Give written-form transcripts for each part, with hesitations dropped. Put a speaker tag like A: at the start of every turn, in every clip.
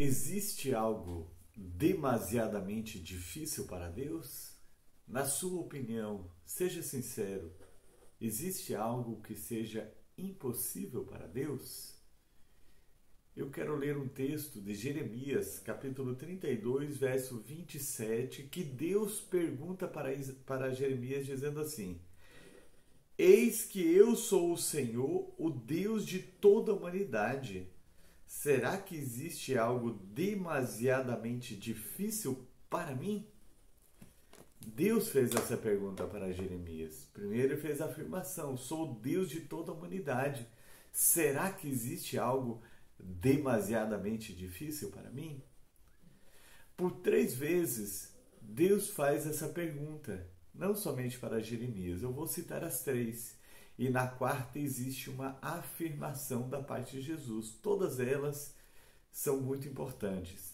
A: Existe algo demasiadamente difícil para Deus? Na sua opinião, seja sincero, existe algo que seja impossível para Deus? Eu quero ler um texto de Jeremias, capítulo 32, verso 27, que Deus pergunta para Jeremias dizendo assim: Eis que eu sou o Senhor, o Deus de toda a humanidade. Será que existe algo demasiadamente difícil para mim? Deus fez essa pergunta para Jeremias. Primeiro ele fez a afirmação: sou o Deus de toda a humanidade. Será que existe algo demasiadamente difícil para mim? Por 3 vezes, Deus faz essa pergunta, não somente para Jeremias. Eu vou citar as 3. E na 4ª existe uma afirmação da parte de Jesus. Todas elas são muito importantes.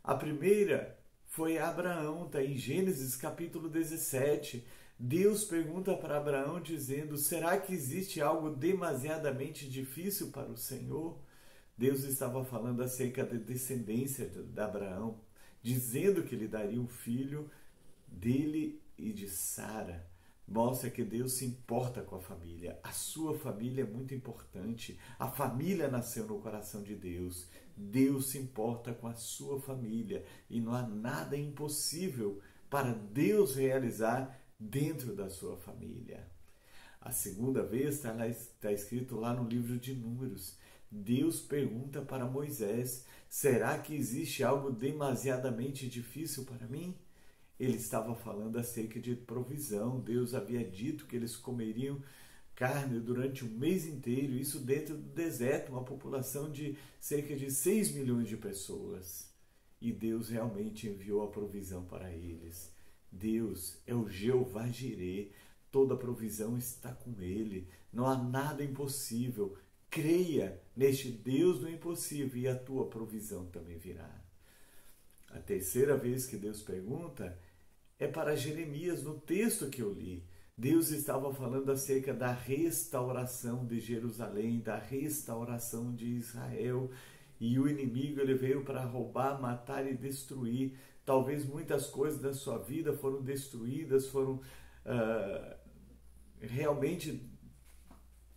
A: A primeira foi Abraão, está em Gênesis capítulo 17. Deus pergunta para Abraão dizendo: será que existe algo demasiadamente difícil para o Senhor? Deus estava falando acerca da descendência de Abraão, dizendo que lhe daria um filho dele e de Sara. Mostra que Deus se importa com a família. A sua família é muito importante. A família nasceu no coração de Deus. Deus se importa com a sua família. E não há nada impossível para Deus realizar dentro da sua família. A segunda vez está escrito lá no livro de Números. Deus pergunta para Moisés: será que existe algo demasiadamente difícil para mim? Ele estava falando acerca de provisão. Deus havia dito que eles comeriam carne durante um mês inteiro, isso dentro do deserto, uma população de cerca de 6 milhões de pessoas. E Deus realmente enviou a provisão para eles. Deus é o Jeová Jirê, toda a provisão está com ele, não há nada impossível. Creia neste Deus do impossível e a tua provisão também virá. A terceira vez que Deus pergunta é para Jeremias, no texto que eu li. Deus estava falando acerca da restauração de Jerusalém, da restauração de Israel. E o inimigo ele veio para roubar, matar e destruir. Talvez muitas coisas da sua vida foram destruídas, foram realmente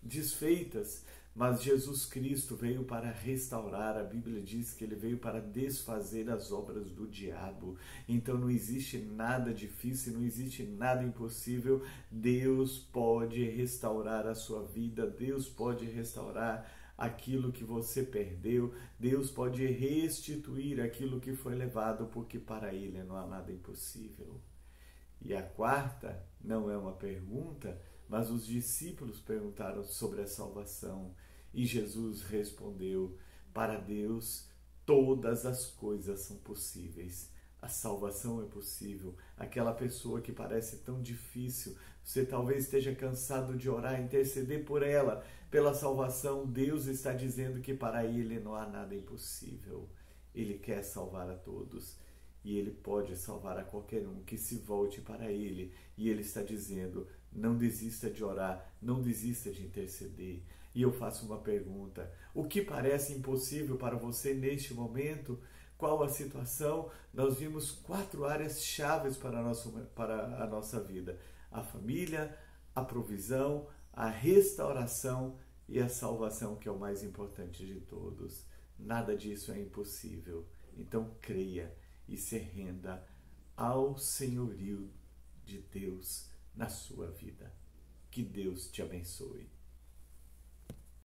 A: desfeitas. Mas Jesus Cristo veio para restaurar. A Bíblia diz que ele veio para desfazer as obras do diabo. Então não existe nada difícil, não existe nada impossível. Deus pode restaurar a sua vida, Deus pode restaurar aquilo que você perdeu, Deus pode restituir aquilo que foi levado, porque para ele não há nada impossível. E a 4ª não é uma pergunta, mas os discípulos perguntaram sobre a salvação. E Jesus respondeu: para Deus todas as coisas são possíveis. A salvação é possível. Aquela pessoa que parece tão difícil, você talvez esteja cansado de orar, interceder por ela, pela salvação. Deus está dizendo que para ele não há nada impossível. Ele quer salvar a todos. E ele pode salvar a qualquer um que se volte para ele. E ele está dizendo: não desista de orar, não desista de interceder. E eu faço uma pergunta: o que parece impossível para você neste momento? Qual a situação? Nós vimos 4 áreas chaves para a nossa vida: a família, a provisão, a restauração e a salvação, que é o mais importante de todos. Nada disso é impossível. Então creia e se renda ao senhorio de Deus na sua vida. Que Deus te abençoe.